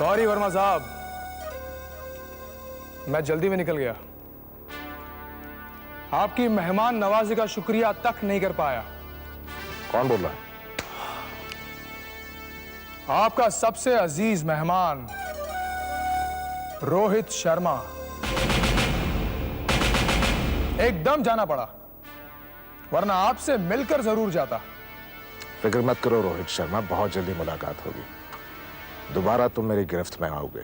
Sorry Verma साहब, मैं जल्दी में निकल गया। आपकी मेहमान नवाजी का शुक्रिया तक नहीं कर पाया। कौन बोल रहा है? आपका सबसे अजीज मेहमान रोहित शर्मा। एकदम जाना पड़ा, वरना आपसे मिलकर जरूर जाता। फिक्र मत करो रोहित शर्मा, बहुत जल्दी मुलाकात होगी। दोबारा तुम मेरी गिरफ्त में आओगे।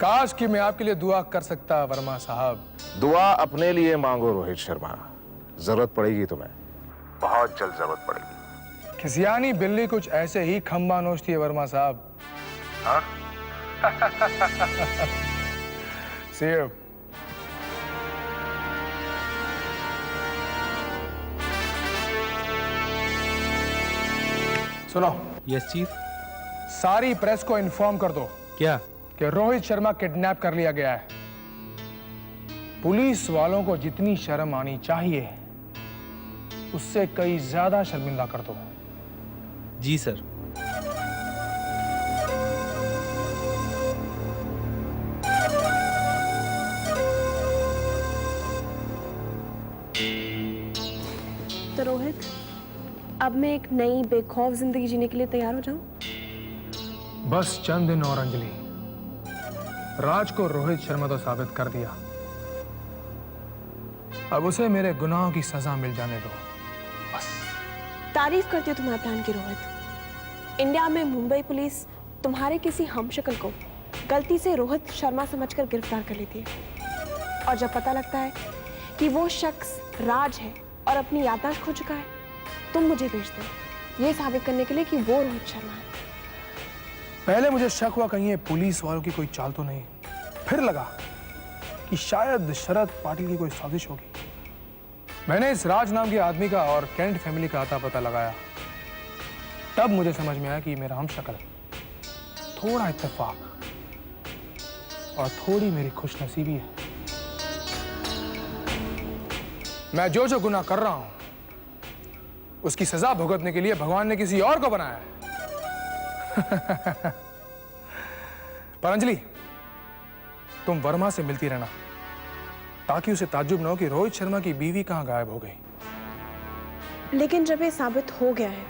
काश कि मैं आपके लिए दुआ कर सकता वर्मा साहब। दुआ अपने लिए मांगो रोहित शर्मा, जरूरत पड़ेगी तुम्हें, बहुत जल्द जरूरत पड़ेगी। खिसियानी बिल्ली कुछ ऐसे ही खंबा नोचती है वर्मा साहब। हाँ? See you. सुनो। Yes chief. सारी प्रेस को इन्फॉर्म कर दो क्या? कि रोहित शर्मा किडनैप कर लिया गया है। पुलिस वालों को जितनी शर्म आनी चाहिए उससे कई ज्यादा शर्मिंदा कर दो। जी सर। तो रोहित, अब मैं एक नई बेखौफ जिंदगी जीने के लिए तैयार हो जाऊं? बस चंद दिन और अंजलि। राज को रोहित शर्मा तो साबित कर दिया, अब उसे मेरे गुनाहों की सजा मिल जाने दो बस। तारीफ करती हूँ तुम्हारे प्लान की रोहित। इंडिया में मुंबई पुलिस तुम्हारे किसी हमशक्ल को गलती से रोहित शर्मा समझकर गिरफ्तार कर लेती है, और जब पता लगता है कि वो शख्स राज है और अपनी याददाश्त खो चुका है, तुम मुझे भेजते हो ये साबित करने के लिए कि वो रोहित शर्मा है। पहले मुझे शक हुआ कहीं ये पुलिस वालों की कोई चाल तो नहीं, फिर लगा कि शायद शरद पाटिल की कोई साजिश होगी। मैंने इस राज नाम के आदमी का और कैंट फैमिली का आता पता लगाया। तब मुझे समझ में आया कि मेरा हमशक्ल, थोड़ा इत्तेफाक और थोड़ी मेरी खुशनसीबी है। मैं जो जो गुनाह कर रहा हूं उसकी सजा भुगतने के लिए भगवान ने किसी और को बनाया है। पर अंजलि, तुम वर्मा से मिलती रहना ताकि उसे ताज्जुब न हो कि रोहित शर्मा की बीवी कहां गायब हो गई। लेकिन जब ये साबित हो गया है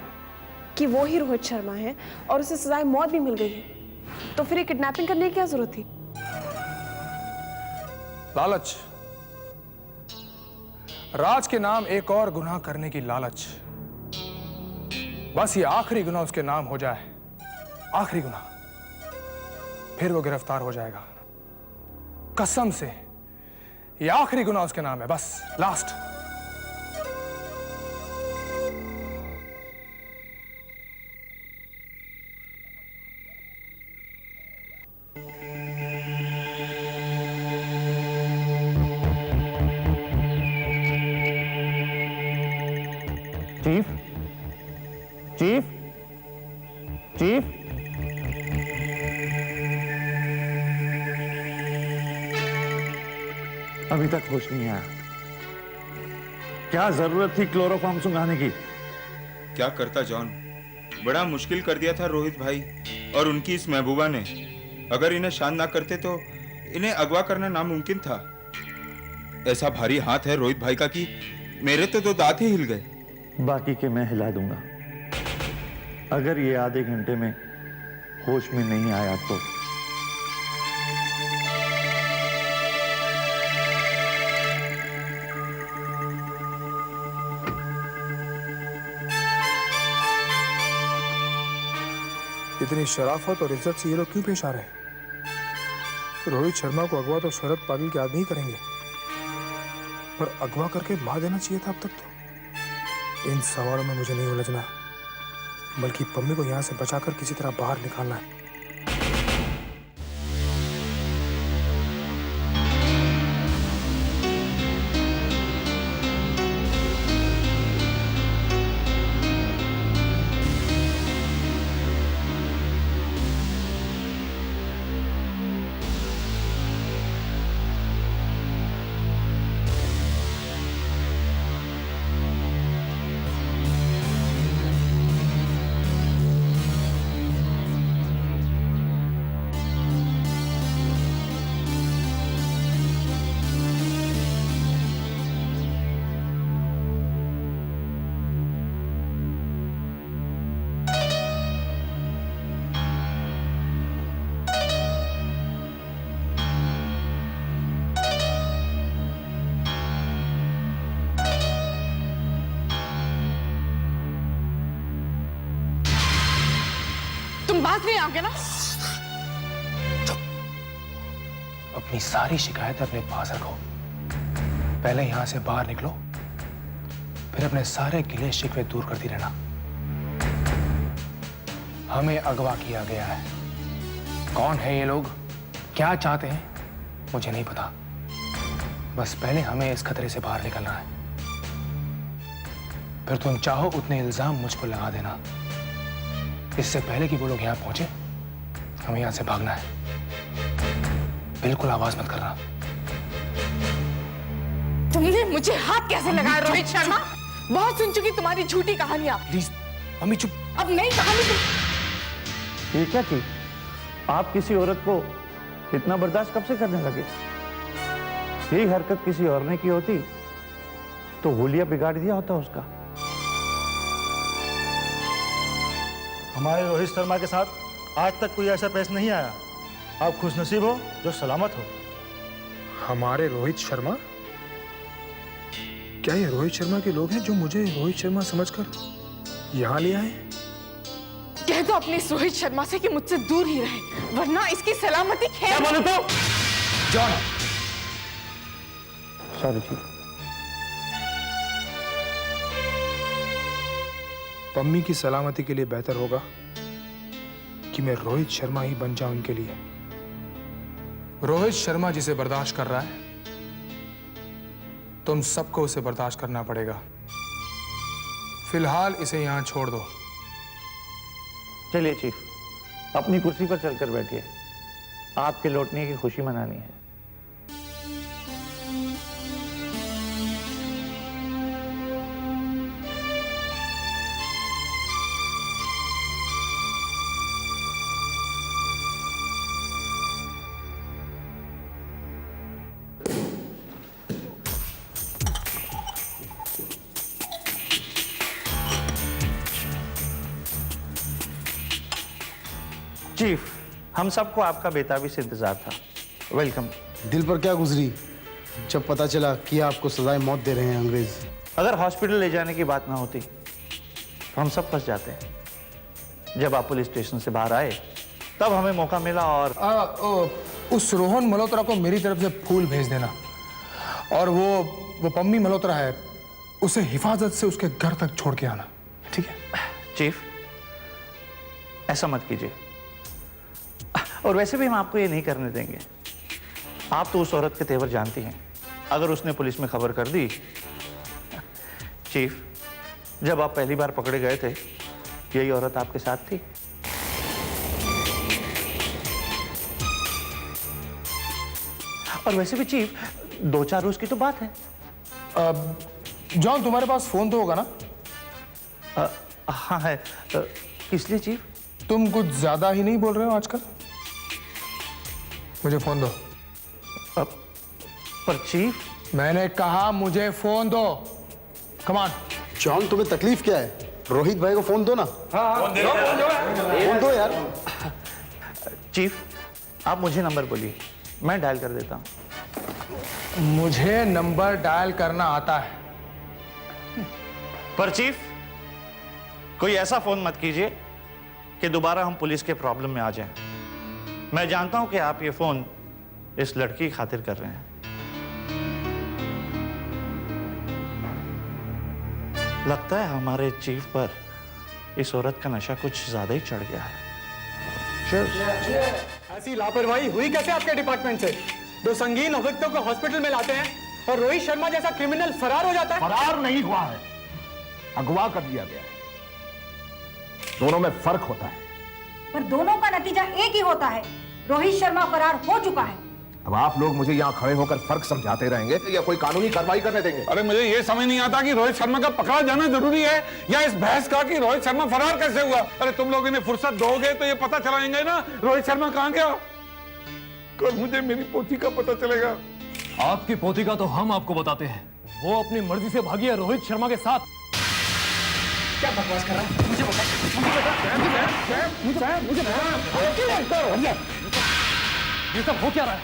कि वो ही रोहित शर्मा है और उसे सजाए मौत भी मिल गई है, तो फिर ये किडनैपिंग करने की क्या जरूरत थी? लालच। राज के नाम एक और गुनाह करने की लालच। बस ये आखिरी गुनाह उसके नाम हो जाए, आखिरी गुनाह, फिर वो गिरफ्तार हो जाएगा। कसम से ये आखिरी गुनाह उसके नाम है, बस लास्ट। चीफ, चीफ, चीफ, अभी तक होश नहीं आया। क्या जरूरत थी क्लोरोफॉर्म सुंघाने की? क्या करता जॉन, बड़ा मुश्किल कर दिया था रोहित भाई और उनकी इस महबूबा ने। अगर इन्हें शांत ना करते तो इन्हें अगवा करना नामुमकिन था। ऐसा भारी हाथ है रोहित भाई का कि मेरे तो 2 दांत ही हिल गए। बाकी के मैं हिला दूंगा। अगर ये आधे घंटे में होश में नहीं आया तो इतनी शराफत और इज्जत से ये लोग क्यों पेश आ रहे हैं? रोहित शर्मा को अगवा तो शरद पाटिल के आदमी ही करेंगे, पर अगवा करके मार देना चाहिए था अब तक तो। इन सवालों में मुझे नहीं उलझना, बल्कि पम्मी को यहां से बचाकर किसी तरह बाहर निकालना है। तुम बात नहीं आओगे ना? अपनी सारी शिकायतें अपने पास रखो। पहले यहां से बाहर निकलो, फिर अपने सारे गिले शिकवे दूर करती रहना। हमें अगवा किया गया है। कौन है ये लोग, क्या चाहते हैं, मुझे नहीं पता। बस पहले हमें इस खतरे से बाहर निकलना है। फिर तुम चाहो उतने इल्जाम मुझ पर लगा देना। इससे पहले कि वो लोग यहां पहुंचे, हमें यहां से भागना है। बिल्कुल आवाज मत करना। तुमने मुझे हाथ कैसे लगाया रोहित शर्मा? बहुत सुन चुकी तुम्हारी झूठी कहानियां। प्लीज मम्मी चुप। अब नई कहानी तुम। ये क्या चीज? आप किसी औरत को इतना बर्दाश्त कब से करने लगे? यही हरकत किसी और ने की होती तो होलिया बिगाड़ दिया होता उसका। हमारे रोहित शर्मा के साथ आज तक कोई ऐसा पेश नहीं आया। आप खुशनसीब हो जो सलामत हो। हमारे रोहित शर्मा? क्या ये रोहित शर्मा के लोग हैं जो मुझे रोहित शर्मा समझकर यहां ले आए? कह दो अपने इस रोहित शर्मा से कि मुझसे दूर ही रहे, वरना इसकी सलामती खैर। बोले तो जॉन। सॉरी जी। पम्मी की सलामती के लिए बेहतर होगा कि मैं रोहित शर्मा ही बन जाऊं इनके लिए। रोहित शर्मा जिसे बर्दाश्त कर रहा है, तुम सबको उसे बर्दाश्त करना पड़ेगा। फिलहाल इसे यहां छोड़ दो। चलिए चीफ, अपनी कुर्सी पर चलकर बैठिए। आपके लौटने की खुशी मनानी है। चीफ, हम सबको आपका बेताबी से इंतजार था। वेलकम। दिल पर क्या गुजरी जब पता चला कि आपको सजाए मौत दे रहे हैं अंग्रेज? अगर हॉस्पिटल ले जाने की बात ना होती तो हम सब फंस जाते। जब आप पुलिस स्टेशन से बाहर आए तब हमें मौका मिला और उस रोहन मल्होत्रा को मेरी तरफ से फूल भेज देना। और वो पम्मी मल्होत्रा है, उसे हिफाजत से उसके घर तक छोड़ के आना, ठीक है? चीफ, ऐसा मत कीजिए। और वैसे भी हम आपको ये नहीं करने देंगे। आप तो उस औरत के तेवर जानती हैं। अगर उसने पुलिस में खबर कर दी। चीफ, जब आप पहली बार पकड़े गए थे, यही औरत आपके साथ थी। और वैसे भी चीफ, 2-4 रोज की तो बात है। जॉन, तुम्हारे पास फोन तो होगा ना? हाँ है। किस लिए चीफ? तुम कुछ ज्यादा ही नहीं बोल रहे हो आजकल। मुझे फोन दो। पर चीफ, मैंने कहा मुझे फोन दो। Come on. जॉन, तुम्हें तकलीफ क्या है? रोहित भाई को फोन दो ना। फोन दो यार। चीफ, आप मुझे नंबर बोलिए, मैं डायल कर देता हूं। मुझे नंबर डायल करना आता है। पर चीफ, कोई ऐसा फोन मत कीजिए कि दोबारा हम पुलिस के प्रॉब्लम में आ जाएं। मैं जानता हूं कि आप ये फोन इस लड़की की खातिर कर रहे हैं। लगता है हमारे चीफ पर इस औरत का नशा कुछ ज्यादा ही चढ़ गया है। ऐसी लापरवाही हुई कैसे आपके डिपार्टमेंट से? 2 संगीन अभियुक्तों को हॉस्पिटल में लाते हैं और रोहित शर्मा जैसा क्रिमिनल फरार हो जाता है। फरार नहीं हुआ है, अगवा कर दिया गया है। दोनों में फर्क होता है। पर दोनों का नतीजा एक ही होता है। रोहित शर्मा फरार हो चुका है। अब आप लोग मुझे यहाँ खड़े होकर फर्क समझाते रहेंगे या कोई कानूनी कार्रवाई करने देंगे? अरे मुझे ये समझ नहीं आता कि रोहित शर्मा का पकड़ा जाना जरूरी है या इस बहस का कि रोहित शर्मा फरार कैसे हुआ। अरे तुम लोग इन्हें फुर्सत दोगे तो ये पता चलाएंगे ना रोहित शर्मा कहाँ गया। कल मुझे मेरी पोती का पता चलेगा। आपकी पोती का तो हम आपको बताते हैं। वो अपनी मर्जी से भागी है रोहित शर्मा के साथ। क्या बकवास कर रहा है? मुझे बता। ये सब हो क्या रहा है?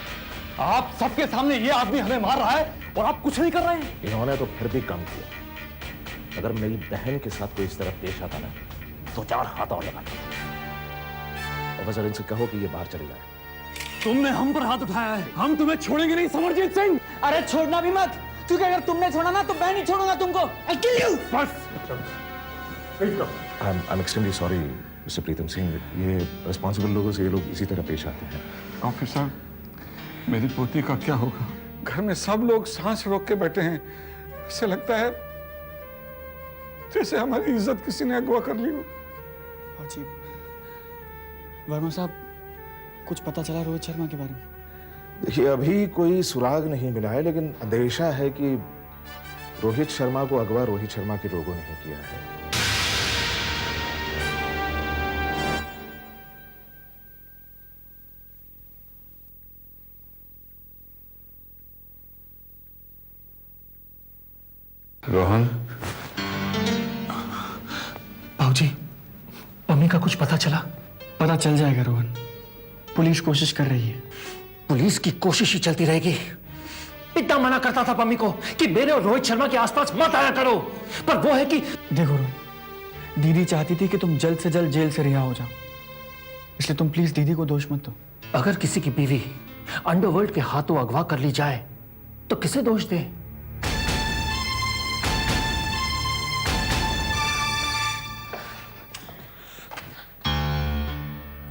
आप सबके सामने ये आदमी हमें मार रहा है और आप कुछ नहीं कर रहे हैं। इन्होंने तो फिर भी कम किया। अगर मेरी बहन के साथ कोई इस तरह पेश आता ना तो 4 हाथ और लगाता। ऑफिसर इनसे कहो कि ये बाहर चले जाए। तुमने हम पर हाथ उठाया है, हम तुम्हें छोड़ेंगे नहीं समरजीत सिंह। अरे छोड़ना भी मत, क्योंकि अगर तुमने छोड़ा ना तो मैं नहीं छोड़ूंगा तुमको। I'll kill you। बस I'm extremely sorry, mister Pritam Singh. ये रिस्पॉन्सिबल लोगों से ये लोग इसी तरह पेश आते हैं। ऑफिसर, मेरी पोती का क्या होगा? घर में सब लोग सांस रोक के बैठे हैं। ऐसे लगता है जैसे हमारी इज्जत किसी ने अगवा कर ली हो। जी वर्मा साहब, कुछ पता चला रोहित शर्मा के बारे में? देखिए, अभी कोई सुराग नहीं मिला है, लेकिन अंदेशा है कि रोहित शर्मा को अगवा रोहित शर्मा के लोगों ने किया है। रोहन, भाऊजी, मम्मी का कुछ पता चला? पता चल जाएगा रोहन, पुलिस कोशिश कर रही है। पुलिस की कोशिश ही चलती रहेगी। इतना मना करता था मम्मी को कि मेरे और रोहित शर्मा के आसपास मत आया करो, पर वो है कि देखो रोहन, दीदी चाहती थी कि तुम जल्द से जल्द जेल से रिहा हो जाओ, इसलिए तुम प्लीज दीदी को दोष मत दो। अगर किसी की बीवी अंडरवर्ल्ड के हाथों अगवा कर ली जाए तो किसे दोष दे?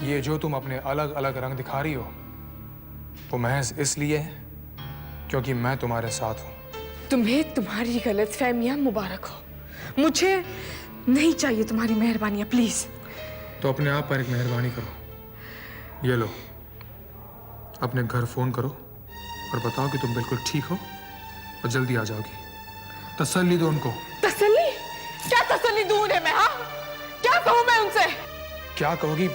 ये जो तुम अपने अलग अलग रंग दिखा रही हो वो महज इसलिए है क्योंकि मैं तुम्हारे साथ हूं। तुम्हें तुम्हारी गलतफहमियां मुबारक हो। मुझे नहीं चाहिए तुम्हारी मेहरबानियां, प्लीज। तो अपने आप पर एक मेहरबानी करो। ये लो, अपने घर फोन करो और बताओ कि तुम बिल्कुल ठीक हो और जल्दी आ जाओगी। तसल्ली दो उनको। तसल्ली? क्या तसल्ली दूं उन्हें मैं? हाँ, क्या कहूं मैं उनसे? क्या कहोगी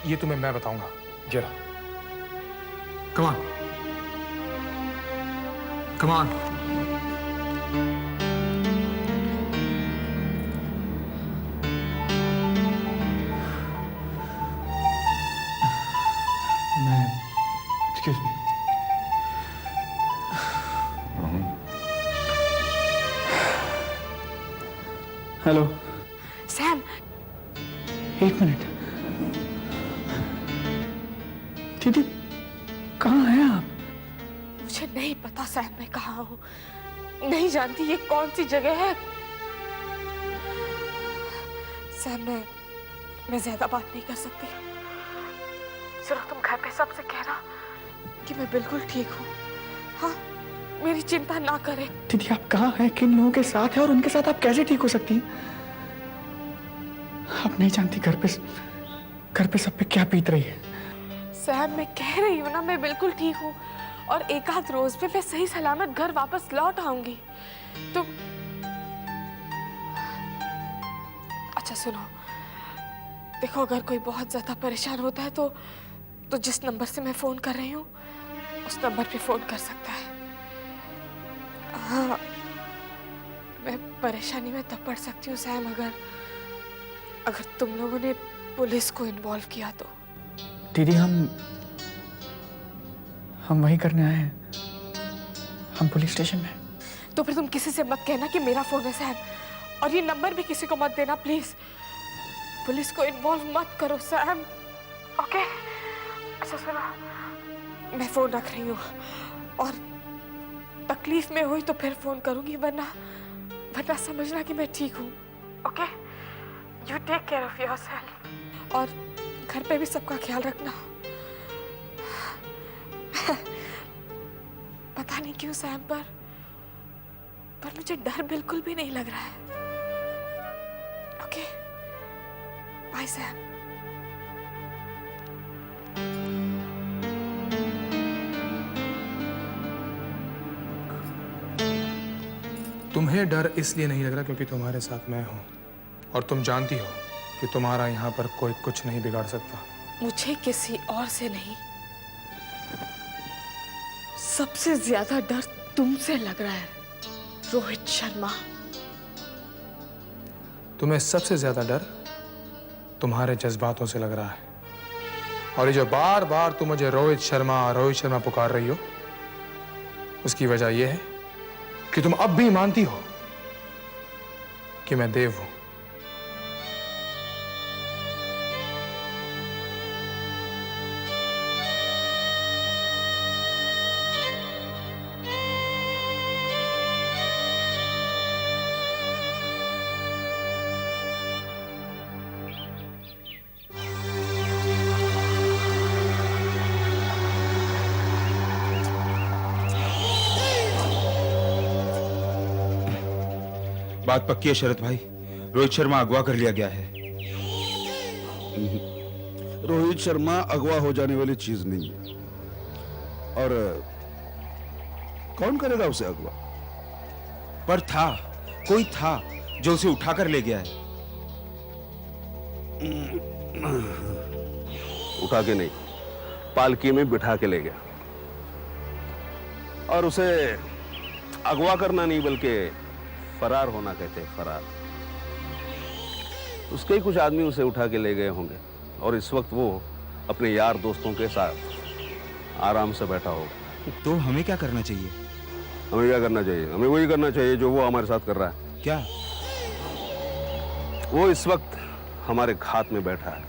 ये तुम्हें मैं बताऊंगा। जरा come on, come on. Excuse me. Hello Sam, एक मिनट। दीदी कहाँ हैं आप? मुझे नहीं पता सैम, मैं कहाँ हूँ। नहीं जानती ये कौन सी जगह है। सैम, मैं ज्यादा बात नहीं कर सकती। सिर्फ तुम घर पे सबसे कहना कि मैं बिल्कुल ठीक हूँ। हाँ, मेरी चिंता ना करें। दीदी आप कहाँ हैं, किन लोगों के साथ हैं और उनके साथ आप कैसे ठीक हो सकती हैं? आप नहीं जानती घर पे सब पे क्या बीत रही है। सैम, मैं कह रही हूँ ना, मैं बिल्कुल ठीक हूँ और एक आध रोज में मैं सही सलामत घर वापस लौट आऊंगी। तो अच्छा सुनो, देखो अगर कोई बहुत ज्यादा परेशान होता है तो जिस नंबर से मैं फोन कर रही हूँ उस नंबर पे फोन कर सकता है। हाँ, मैं परेशानी में तब पड़ सकती हूँ सैम अगर तुम लोगों ने पुलिस को इन्वॉल्व किया तो। दीदी हम वही करने आए हैं, हम पुलिस स्टेशन में। तो फिर तुम किसी से मत कहना कि मेरा फोन है सैम, और ये नंबर भी किसी को मत देना प्लीज। पुलिस को इन्वॉल्व मत करो सैम, ओके? अच्छा सुनो, मैं फोन रख रही हूँ और तकलीफ में हुई तो फिर फोन करूंगी, वरना समझना कि मैं ठीक हूँ, okay? You take care of yourself और घर पे भी सबका ख्याल रखना। पता नहीं क्यों सैम, पर मुझे डर बिल्कुल भी नहीं लग रहा है। Okay, by Sam. तुम्हें डर इसलिए नहीं लग रहा क्योंकि तुम्हारे साथ मैं हूं और तुम जानती हो कि तुम्हारा यहाँ पर कोई कुछ नहीं बिगाड़ सकता। मुझे किसी और से नहीं, सबसे ज्यादा डर तुमसे लग रहा है रोहित शर्मा। तुम्हें सबसे ज्यादा डर तुम्हारे जज्बातों से लग रहा है, और ये जो बार बार तुम मुझे रोहित शर्मा पुकार रही हो, उसकी वजह यह है कि तुम अब भी मानती हो कि मैं देव हूं। बात पक्की है शरद भाई, रोहित शर्मा अगवा कर लिया गया है। रोहित शर्मा अगवा हो जाने वाली चीज नहीं है। और कौन करेगा उसे अगवा? पर कोई था जो उसे उठाकर ले गया है। उठा के नहीं, पालकी में बिठा के ले गया। और उसे अगवा करना नहीं बल्कि फरार होना कहते हैं, फरार। उसके ही कुछ आदमी उसे उठा के ले गए होंगे और इस वक्त वो अपने यार दोस्तों के साथ आराम से बैठा होगा। तो हमें क्या करना चाहिए? हमें क्या करना चाहिए? हमें वही करना चाहिए जो वो हमारे साथ कर रहा है। क्या? वो इस वक्त हमारे घात में बैठा है,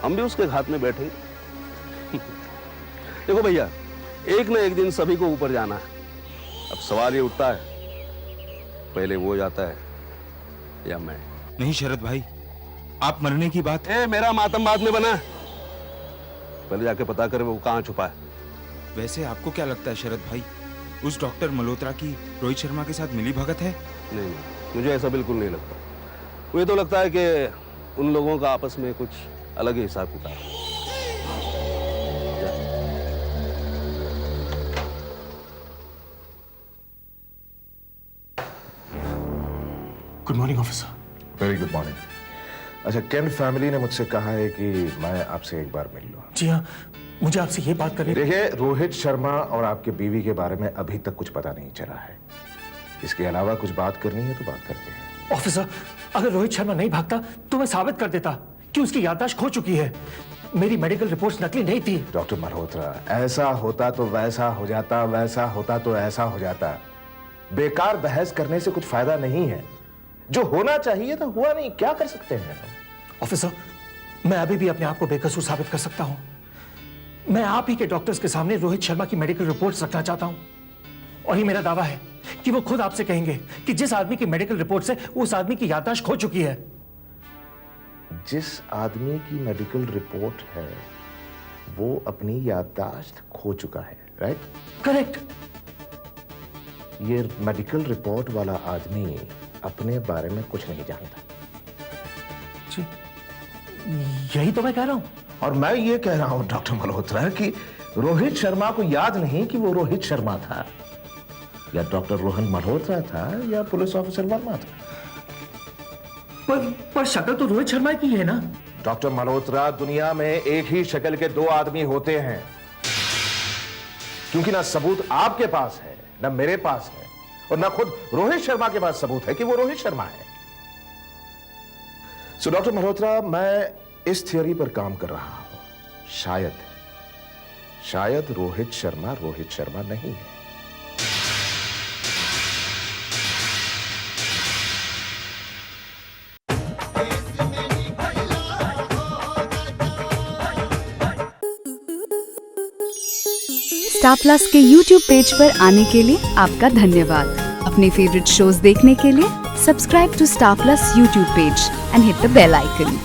हम भी उसके घात में बैठे। देखो भैया, एक ना एक दिन सभी को ऊपर जाना है। अब सवाल ये उठता है, पहले वो जाता है या मैं? नहीं शरद भाई, आप मरने की बात। मेरा मातम बाद में बना, पहले जाके पता करे वो कहाँ छुपा है। वैसे आपको क्या लगता है शरद भाई, उस डॉक्टर मल्होत्रा की रोहित शर्मा के साथ मिली भगत है? नहीं, मुझे ऐसा बिल्कुल नहीं लगता। मुझे तो लगता है कि उन लोगों का आपस में कुछ अलग ही हिसाब किताब है। Good morning officer. Very good morning. अच्छा, केंट फैमिली ने मुझसे कहा है कि मैं आपसे एक बार मिल लूं। जी हाँ, मुझे आपसे ये बात करनी। देखिए, रोहित शर्मा और आपके बीवी के बारे में अभी तक कुछ पता नहीं चला है। इसके अलावा कुछ बात करनी है तो बात करते हैं। ऑफिसर, अगर रोहित शर्मा नहीं भागता तो मैं साबित कर देता कि उसकी याददाश्त खो चुकी है। मेरी मेडिकल रिपोर्ट्स नकली नहीं थी। डॉक्टर मल्होत्रा, ऐसा होता तो वैसा हो जाता, वैसा होता तो ऐसा हो जाता। बेकार बहस करने से कुछ फायदा नहीं है। जो होना चाहिए था हुआ नहीं, क्या कर सकते हैं? ऑफिसर, मैं अभी भी अपने आप को बेकसूर साबित कर सकता हूं। मैं आप ही के डॉक्टर्स के सामने रोहित शर्मा की मेडिकल रिपोर्ट्स रखना चाहता हूं और ये मेरा दावा है कि वो खुद आपसे कहेंगे कि जिस आदमी की मेडिकल रिपोर्ट से उस आदमी की याददाश्त खो चुकी है। जिस आदमी की मेडिकल रिपोर्ट है वो अपनी याददाश्त खो चुका है, राइट? करेक्ट। ये मेडिकल रिपोर्ट वाला आदमी अपने बारे में कुछ नहीं जानता। जी, यही तो मैं कह रहा हूं। और मैं ये कह रहा हूं डॉक्टर मल्होत्रा कि रोहित शर्मा को याद नहीं कि वो रोहित शर्मा था, या डॉक्टर रोहन मल्होत्रा था, या पुलिस ऑफिसर वर्मा था। पर शक्ल तो रोहित शर्मा की है ना? डॉक्टर मल्होत्रा, दुनिया में एक ही शक्ल के दो आदमी होते हैं, क्योंकि ना सबूत आपके पास है ना मेरे पास है, और ना खुद रोहित शर्मा के पास सबूत है कि वो रोहित शर्मा है। सो डॉक्टर मल्होत्रा, मैं इस थियोरी पर काम कर रहा हूं। शायद रोहित शर्मा नहीं है। स्टार प्लस के YouTube पेज पर आने के लिए आपका धन्यवाद। अपने फेवरेट शोज देखने के लिए subscribe to star plus YouTube page and hit the bell icon.